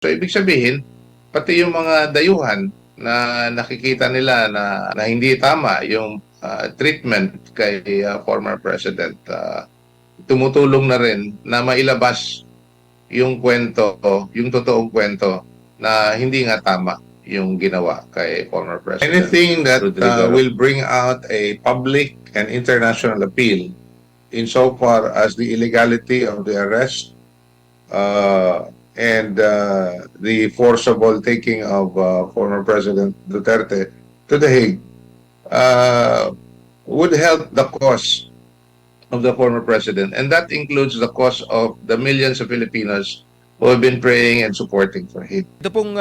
So ibig sabihin, pati yung mga dayuhan na nakikita nila na hindi tama yung treatment kay former President, tumutulong na rin na mailabas yung kwento, yung totoong kwento na hindi nga tama yung ginawa kay former President. Anything that will bring out a public and international appeal insofar as the illegality of the arrest and the forcible taking of former President Duterte to The Hague would help the cause of the former president, and that includes the cause of the millions of Filipinos who have been praying and supporting for him. Ito pong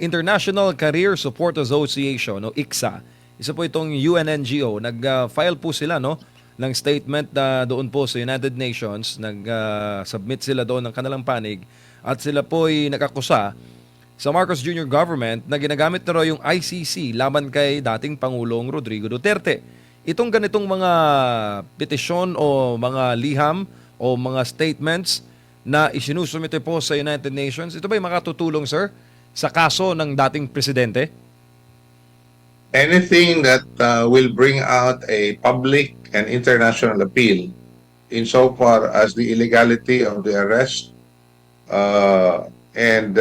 International Career Support Association o ICSA, isa po itong UNNGO, nag-file po sila ng statement na doon po sa United Nations, nag-submit sila doon ng kanilang panig at sila po ay nakakusa sa Marcos Jr. government na ginagamit na raw yung ICC laban kay dating Pangulong Rodrigo Duterte. Itong ganitong mga petisyon o mga liham o mga statements na isinusumite po sa United Nations, ito ba'y makatutulong, sir, sa kaso ng dating presidente? Anything that will bring out a public and international appeal insofar as the illegality of the arrest and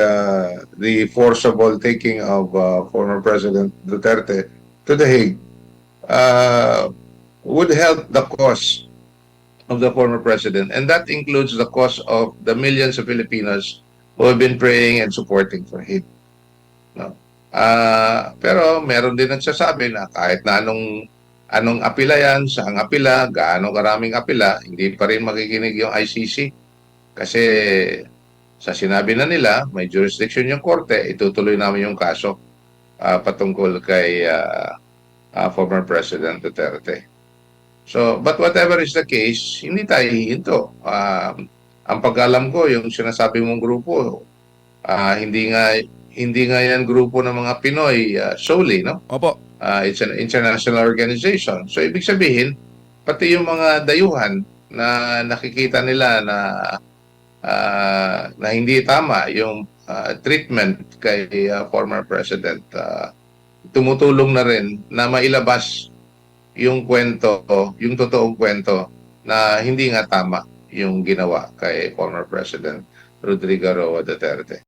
the forcible taking of former President Duterte to The Hague would help the cause of the former president, and that includes the cause of the millions of Filipinos who have been praying and supporting for him. No? Pero meron din nagsasabi na kahit na anong apila yan, saang apila, gaano karaming apila, hindi pa rin makikinig yung ICC kasi sa sinabi na nila, may jurisdiction yung korte, itutuloy namin yung kaso patungkol kay former President Duterte. So, but whatever is the case, hindi tayo hihinto. Ang pag-alam ko, yung sinasabi mong grupo, hindi nga yan grupo ng mga Pinoy solely, no? Opo. It's an international organization. So, ibig sabihin, pati yung mga dayuhan na nakikita nila na hindi tama yung treatment kay former President, tumutulong na rin na mailabas yung kwento, yung totoong kwento na hindi nga tama yung ginawa kay former President Rodrigo Roa Duterte.